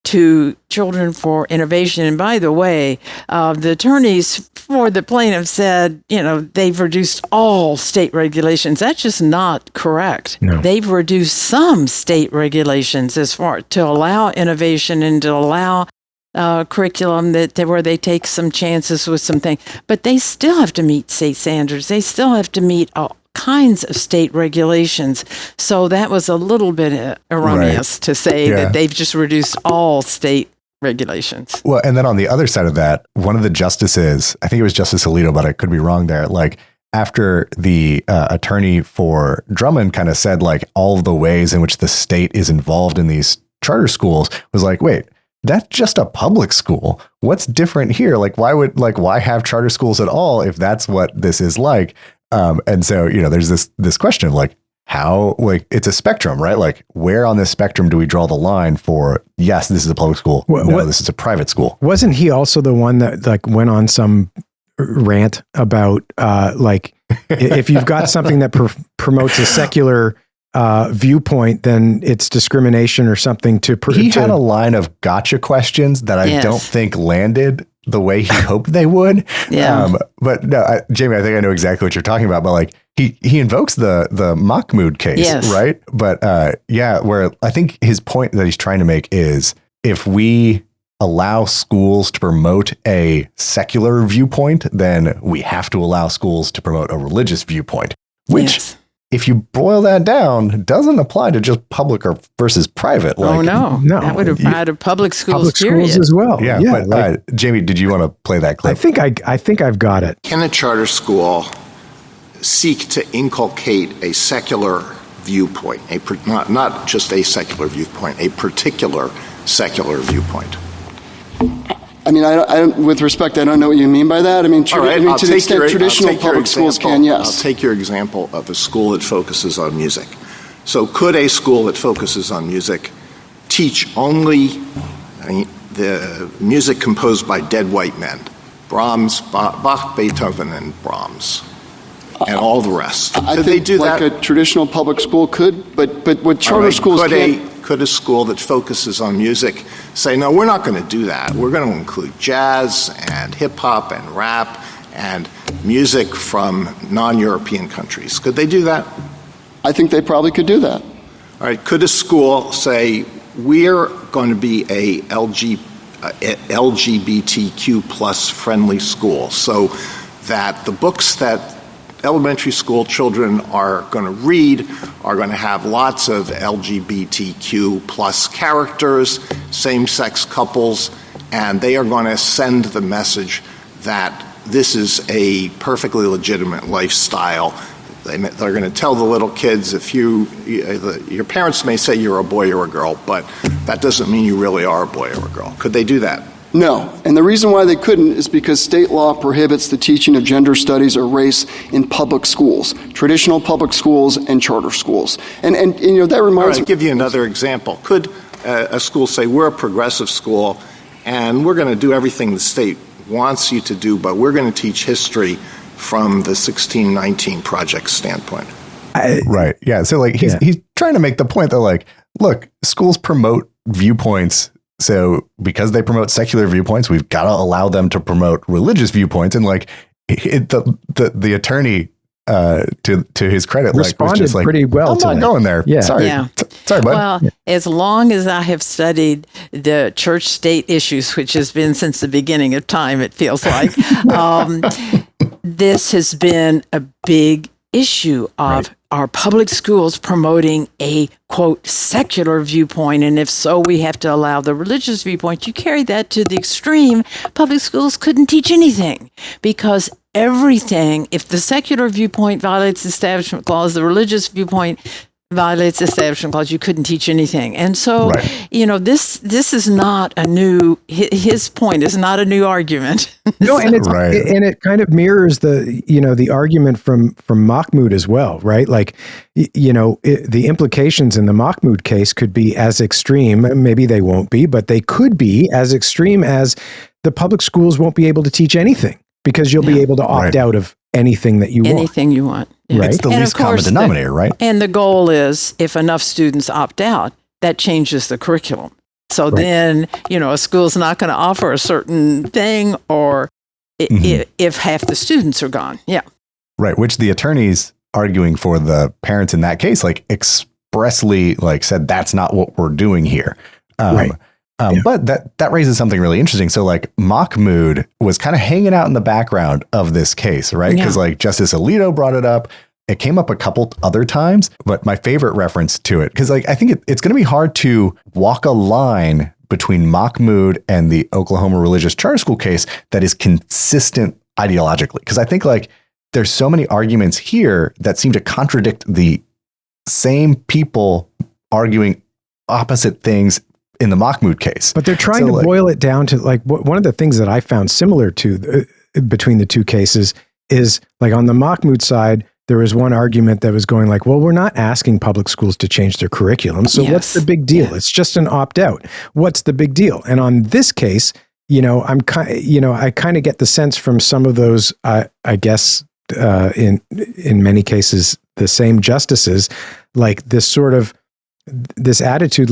to children for innovation. And by the way, the attorneys for the plaintiff said, they've reduced all state regulations. That's just not correct. No. They've reduced some state regulations as far to allow innovation and to allow curriculum where they take some chances with some things. But they still have to meet state standards. They still have to meet all kinds of state regulations. So that was a little bit erroneous to say that they've just reduced all state regulations. Well, and then on the other side of that, one of the justices, I think it was Justice Alito, but I could be wrong there, after the attorney for Drummond kind of said all of the ways in which the state is involved in these charter schools, was wait, that's just a public school. What's different here? Why have charter schools at all if that's what this is like? And so, there's this question of how, it's a spectrum, right? Where on this spectrum do we draw the line for, yes, this is a public school. This is a private school. Wasn't he also the one that went on some rant about, if you've got something that promotes a secular viewpoint, then it's discrimination or something to... He had a line of gotcha questions that I don't think landed the way he hoped they would. Yeah. But no, Jamie, I think I know exactly what you're talking about. But like he invokes the Mahmoud case, Yes. right? But where I think his point that he's trying to make is if we allow schools to promote a secular viewpoint, then we have to allow schools to promote a religious viewpoint, which, Yes. if you boil that down, doesn't apply to just public or versus private. Oh, no. no. That would apply to public schools, Public period. schools as well. Yeah, but Jamie, did you want to play that clip? I think I've got it. Can a charter school seek to inculcate a secular viewpoint, not just a secular viewpoint, a particular secular viewpoint? I mean, with respect, I don't know what you mean by that. I mean, All right, to the extent traditional public schools can, yes. I'll take your example of a school that focuses on music. So could a school that focuses on music teach only the music composed by dead white men, Brahms, Bach, Beethoven, and Brahms, and all the rest? Could they do like that? A traditional public school could, but what charter schools can't. Could a school that focuses on music say, no, we're not going to do that. We're going to include jazz and hip-hop and rap and music from non-European countries? Could they do that? I think they probably could do that. All right. Could a school say, we're going to be a LGBTQ plus friendly school, so that the books that elementary school children are going to read are going to have lots of LGBTQ plus characters, same-sex couples, and they are going to send the message that this is a perfectly legitimate lifestyle. They're going to tell the little kids, your parents may say you're a boy or a girl, but that doesn't mean you really are a boy or a girl. Could they do that? No. And the reason why they couldn't is because state law prohibits the teaching of gender studies or race in public schools, traditional public schools and charter schools. And that reminds me. I'll give you another example. Could a school say, we're a progressive school and we're going to do everything the state wants you to do, but we're going to teach history from the 1619 Project standpoint? Right. Yeah. So like he's trying to make the point that like, look, schools promote viewpoints. So because they promote secular viewpoints, we've got to allow them to promote religious viewpoints. And like the attorney, to his credit, responded was just like, pretty well. I'm not going there. Yeah. Sorry. Yeah. Sorry, bud. Well, as long as I have studied the church-state issues, which has been since the beginning of time, it feels like, this has been a big issue of our public schools promoting a, quote, secular viewpoint. And if so, we have to allow the religious viewpoint. You carry that to the extreme, public schools couldn't teach anything because everything, if the secular viewpoint violates the Establishment Clause, the religious viewpoint violates the Establishment Clause, you couldn't teach anything. And so, this is not a new, his point is not a new argument. No, and it kind of mirrors the argument from Mahmoud as well, right? Like, the implications in the Mahmoud case could be as extreme, maybe they won't be, but they could be as extreme as the public schools won't be able to teach anything because you'll be able to opt out of anything that you want. Anything you want. Yeah. Right? It's the least common denominator, right? And the goal is if enough students opt out, that changes the curriculum. So then, a school's not going to offer a certain thing or if half the students are gone. Yeah. Right. Which the attorneys arguing for the parents in that case, expressly said, that's not what we're doing here. But that raises something really interesting. So Mahmoud was kind of hanging out in the background of this case, right? Because Justice Alito brought it up. It came up a couple other times, but my favorite reference to it, because I think it's going to be hard to walk a line between Mahmoud and the Oklahoma religious charter school case that is consistent ideologically. Because I think there's so many arguments here that seem to contradict the same people arguing opposite things in the Mahmoud case. But they're trying to boil it down to one of the things that I found similar to between the two cases is on the Mahmoud side, there was one argument that was going well, we're not asking public schools to change their curriculum. So what's the big deal? It's just an opt out. What's the big deal? And on this case, I kind of get the sense from some of those, I guess, in many cases, the same justices, this attitude,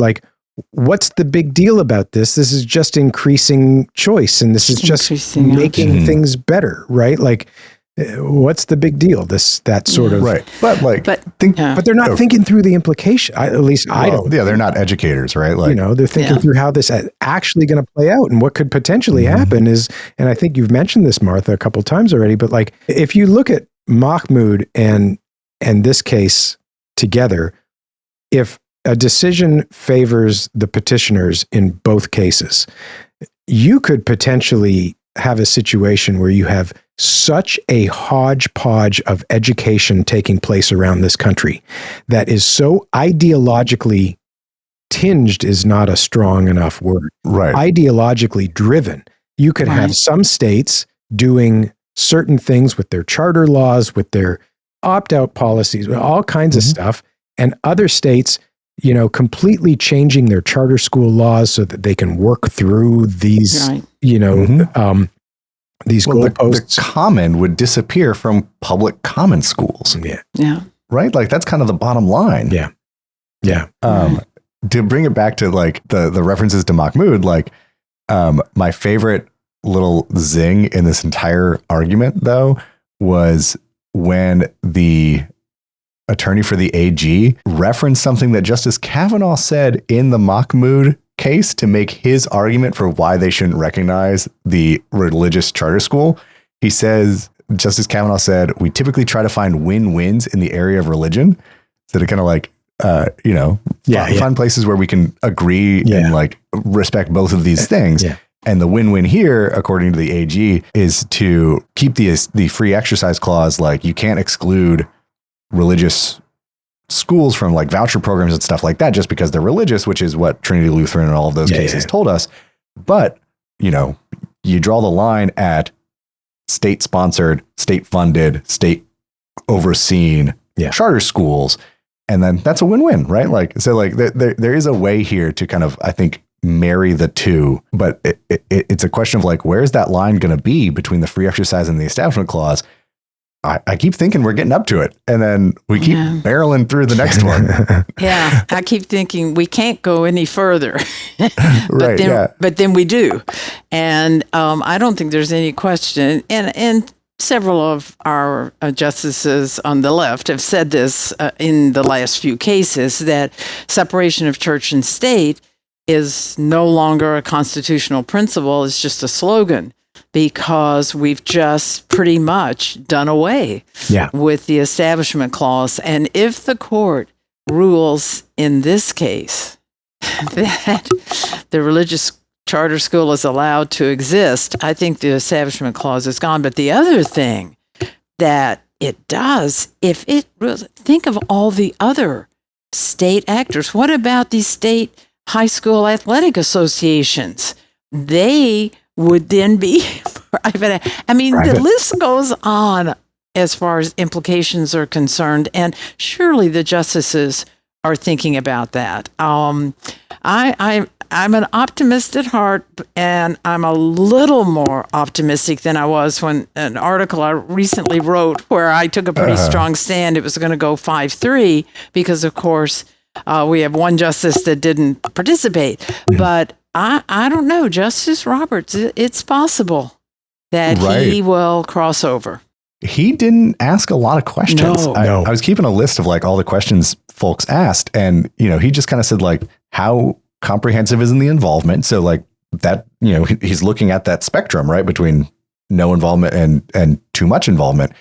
what's the big deal about this? This is just increasing choice, and this is just making things better, right? Like, what's the big deal? That sort of right. But they're not thinking through the implication. At least I don't. Yeah, they're not educators, right? Like, they're thinking through how this is actually going to play out and what could potentially happen is. And I think you've mentioned this, Martha, a couple of times already. But like, if you look at Mahmoud and this case together, if a decision favors the petitioners in both cases, you could potentially have a situation where you have such a hodgepodge of education taking place around this country that is so ideologically tinged is not a strong enough word. Right. Ideologically driven. You could have some states doing certain things with their charter laws, with their opt-out policies, with all kinds of stuff, and other states, completely changing their charter school laws so that they can work through these, these goalposts. The common would disappear from public common schools. Yeah. Right? Like, that's kind of the bottom line. Yeah. Yeah. To bring it back to like the references to Mahmoud, like, my favorite little zing in this entire argument, though, was when the attorney for the AG referenced something that Justice Kavanaugh said in the Mahmoud case to make his argument for why they shouldn't recognize the religious charter school. He says, Justice Kavanaugh said, we typically try to find win-wins in the area of religion. So to kind of like, find places where we can agree and like respect both of these things. Yeah. And the win-win here, according to the AG, is to keep the free exercise clause. Like, you can't exclude religious schools from like voucher programs and stuff like that just because they're religious, which is what Trinity Lutheran and all of those cases told us. But, you draw the line at state-sponsored, state-funded, state-overseen charter schools, and then that's a win-win, right? Like, so like there is a way here to kind of, I think, marry the two, but it's a question of like, where's that line going to be between the free exercise and the Establishment Clause? I keep thinking we're getting up to it, and then we keep barreling through the next one. I keep thinking we can't go any further. But then we do. And I don't think there's any question. And several of our justices on the left have said this in the last few cases, that separation of church and state is no longer a constitutional principle. It's just a slogan, because we've just pretty much done away with the Establishment Clause. And if the court rules in this case that the religious charter school is allowed to exist, I think the Establishment Clause is gone. But the other thing that it does, think of all the other state actors. What about these state high school athletic associations? They would then be private. I mean, the list goes on as far as implications are concerned, and surely the justices are thinking about that. I'm an optimist at heart, and I'm a little more optimistic than I was when an article I recently wrote where I took a pretty strong stand. It was going to go 5-3 because, of course, we have one justice that didn't participate. But I don't know, Justice Roberts, it's possible that he will cross over. He didn't ask a lot of questions. No. I was keeping a list of like all the questions folks asked, and he just kind of said like, how comprehensive isn't the involvement? So like that, he's looking at that spectrum, right, between no involvement and too much involvement.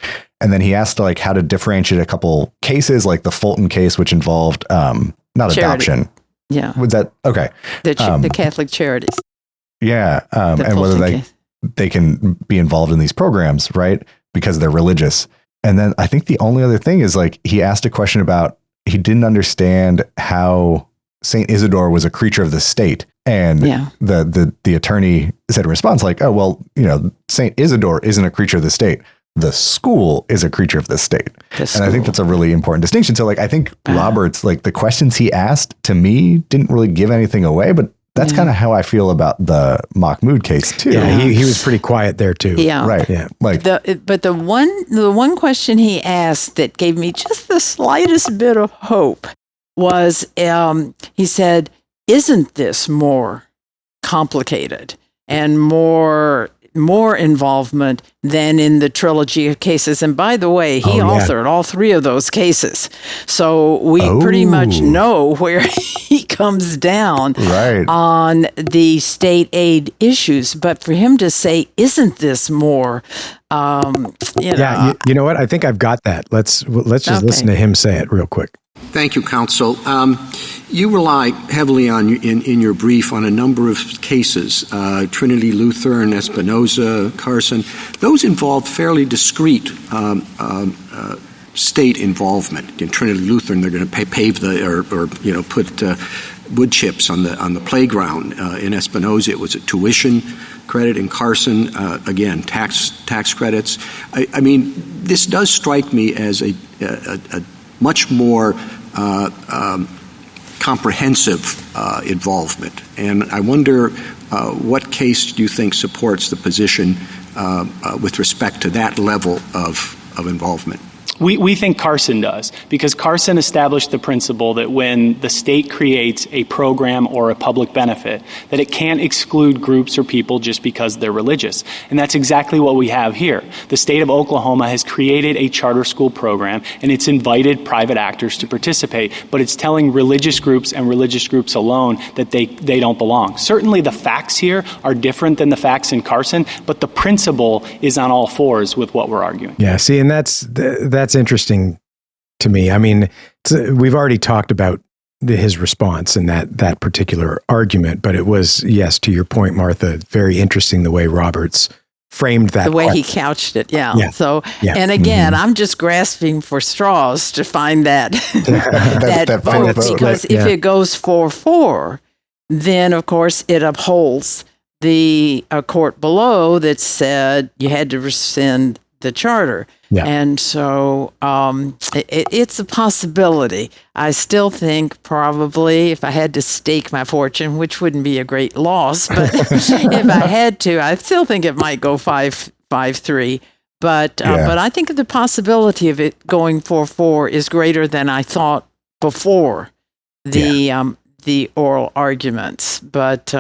And then he asked like how to differentiate a couple cases, like the Fulton case, which involved not Charity. Adoption. Yeah. Was that okay? The Catholic Charities. Yeah. And whether they can be involved in these programs, right? Because they're religious. And then I think the only other thing is like, he asked a question about, he didn't understand how Saint Isidore was a creature of the state. And the attorney said in response, like, oh, well, Saint Isidore isn't a creature of the state. The school is a creature of the state. And I think that's a really important distinction. So like, I think Roberts, like the questions he asked to me didn't really give anything away, but that's kind of how I feel about the Mahmoud case too. Yeah, he was pretty quiet there too. Yeah. Right. Yeah. Like the one question he asked that gave me just the slightest bit of hope was, he said, isn't this more complicated and more involvement than in the trilogy of cases? And by the way, he authored all three of those cases. So we pretty much know where he comes down on the state aid issues. But for him to say, isn't this more, you know what? I think I've got that. Let's just listen to him say it real quick. Thank you, counsel. You rely heavily on in your brief on a number of cases, Trinity Lutheran, Espinoza, Carson. Those involve fairly discrete state involvement. In Trinity Lutheran, they're going to pave put wood chips on the playground. In Espinoza, it was a tuition credit. In Carson, again, tax credits. I mean, this does strike me as a much more comprehensive involvement. And I wonder what case do you think supports the position with respect to that level of involvement? We think Carson does, because Carson established the principle that when the state creates a program or a public benefit, that it can't exclude groups or people just because they're religious. And that's exactly what we have here. The state of Oklahoma has created a charter school program, and it's invited private actors to participate, but it's telling religious groups and religious groups alone that they don't belong. Certainly the facts here are different than the facts in Carson, but the principle is on all fours with what we're arguing. Yeah, see, and that's interesting to me. I mean, we've already talked about his response in that particular argument, but it was, yes, to your point, Martha, very interesting the way Roberts framed that. The way he couched it, yeah. So, and again, I'm just grasping for straws to find that that vote, because if it goes 4-4, then of course it upholds the court below that said you had to rescind the charter. Yeah. And so it's a possibility. I still think probably if I had to stake my fortune, which wouldn't be a great loss, but if I had to, I still think it might go 5-3. But I think the possibility of it going 4-4 is greater than I thought before the oral arguments. But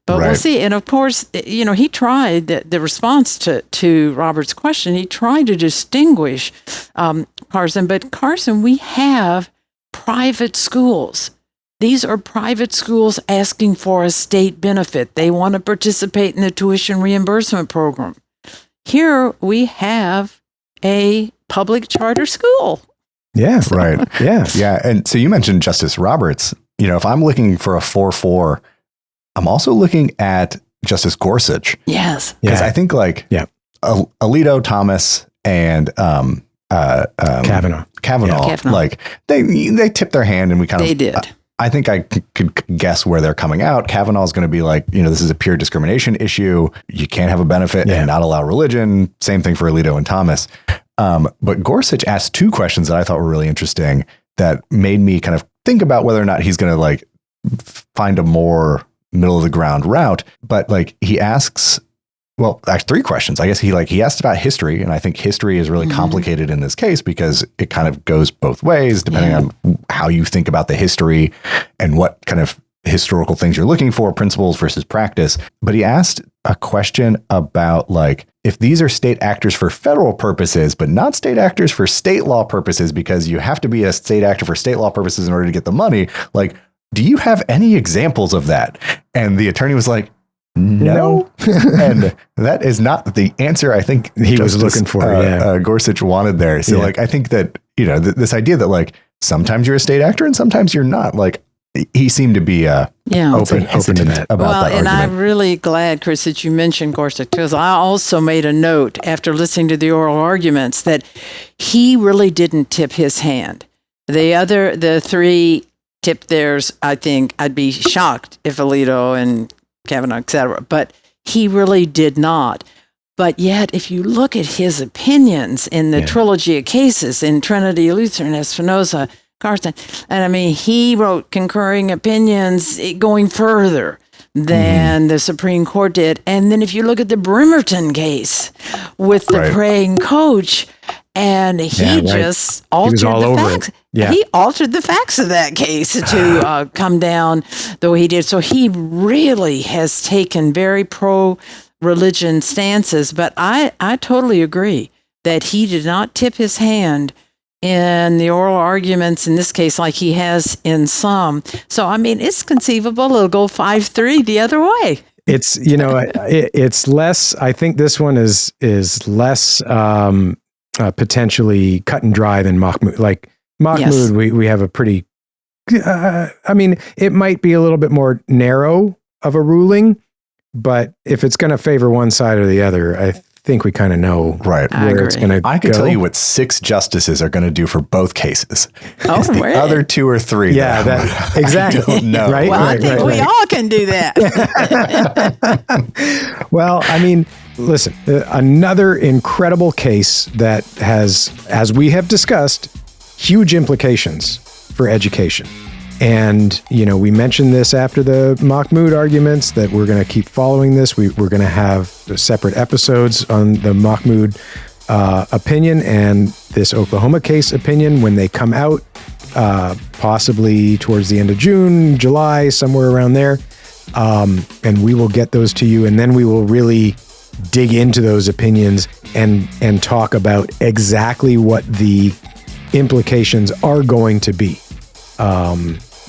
we'll see. And of course, he tried the response to Robert's question. He tried to distinguish Carson. But Carson, we have private schools. These are private schools asking for a state benefit. They want to participate in the tuition reimbursement program. Here we have a public charter school. Yeah, right. Yeah. And so you mentioned Justice Roberts. If I'm looking for a 4-4, I'm also looking at Justice Gorsuch. Yes. Because I think Alito, Thomas, and Kavanaugh, like they tipped their hand, and we kind of... They did. I think I could guess where they're coming out. Kavanaugh is going to be like, this is a pure discrimination issue. You can't have a benefit and not allow religion. Same thing for Alito and Thomas. But Gorsuch asked two questions that I thought were really interesting that made me kind of think about whether or not he's going to find a more middle of the ground route. But he asks, actually 3 questions. I guess he asked about history, and I think history is really complicated in this case because it kind of goes both ways depending on how you think about the history and what kind of historical things you're looking for, principles versus practice. But he asked a question about if these are state actors for federal purposes, but not state actors for state law purposes, because you have to be a state actor for state law purposes in order to get the money. Do you have any examples of that? And the attorney was like, no. And that is not the answer I think he was looking for. Gorsuch wanted there. So I think that, this idea that sometimes you're a state actor and sometimes you're not, he seemed to be open to that about that and argument. I'm really glad, Chris, that you mentioned Gorsuch, because I also made a note after listening to the oral arguments that he really didn't tip his hand. The 3 tipped theirs. I think I'd be shocked if Alito and Kavanaugh, et cetera, but he really did not. But yet, if you look at his opinions in the trilogy of cases in Trinity Lutheran, Espinoza, Carson, and I mean, he wrote concurring opinions going further than the Supreme Court did. And then if you look at the Bremerton case with the praying coach, And he just altered the facts. Yeah. He altered the facts of that case to come down the way he did. So he really has taken very pro-religion stances. But I totally agree that he did not tip his hand in the oral arguments in this case like he has in some. So, I mean, it's conceivable it'll go 5-3 the other way. It's, it's less, I think this one is less potentially cut and dry than Mahmoud. Like Mahmoud, Yes. we have a pretty, I mean, it might be a little bit more narrow of a ruling, but if it's going to favor one side or the other, I think we kind of know Right. where it's going to go. I can tell you what 6 justices are going to do for both cases. Oh, It's the really? other 2 or 3. Yeah, exactly. I don't know. Right, Well, right, I think right, we right. all can do that. Well, I mean, listen, another incredible case that has, as we have discussed, huge implications for education. And, we mentioned this after the Mahmoud arguments that we're going to keep following this. We're going to have separate episodes on the Mahmoud opinion and this Oklahoma case opinion when they come out, possibly towards the end of June, July, somewhere around there. And we will get those to you. And then we will really dig into those opinions and talk about exactly what the implications are going to be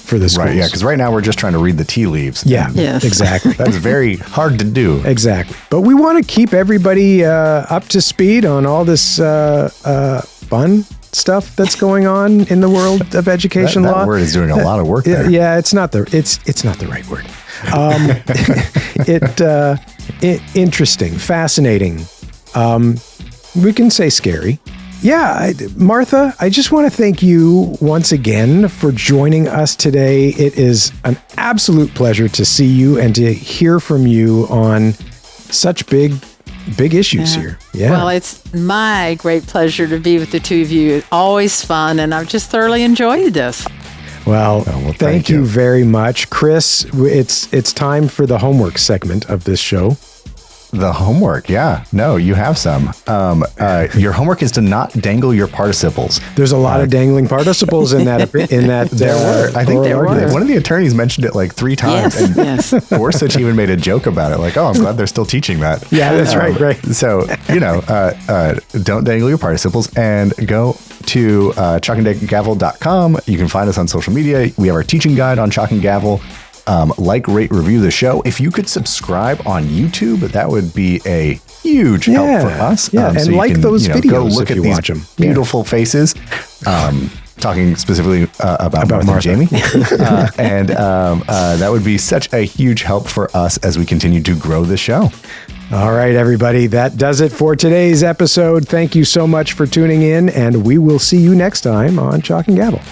for the schools. Right, yeah, because right now we're just trying to read the tea leaves. Yeah, Yes. exactly. That's very hard to do. Exactly. But we want to keep everybody up to speed on all this fun stuff that's going on in the world of education That law. word is doing a lot of work there. Yeah, it's not the right word. Interesting, fascinating. We can say scary. Yeah, Martha, I just want to thank you once again for joining us today. It is an absolute pleasure to see you and to hear from you on such big issues here. Yeah. Well, it's my great pleasure to be with the two of you. It's always fun, and I've just thoroughly enjoyed this. Well, thank thank you you. very much, Chris. It's time for the homework segment of this show. The homework, yeah. No, you have some. Your homework is to not dangle your participles. There's a lot of dangling participles in that. There were. I think oral there were. argument. One of the attorneys mentioned it like 3 times. Yes, and yes. Gorsuch even made a joke about it. Like, oh, I'm glad they're still teaching that. Yeah, that's right. So, don't dangle your participles and go to chalkandgavel.com. You can find us on social media. We have our teaching guide on Chalk and Gavel. Rate, review the show. If you could subscribe on YouTube, that would be a huge help for us. Yeah, and so you like can, those videos go look if at you these watch 'em. beautiful faces. Talking specifically about Martha and Jamie. And that would be such a huge help for us as we continue to grow the show. All right, everybody. That does it for today's episode. Thank you so much for tuning in, and we will see you next time on Chalk and Gavel.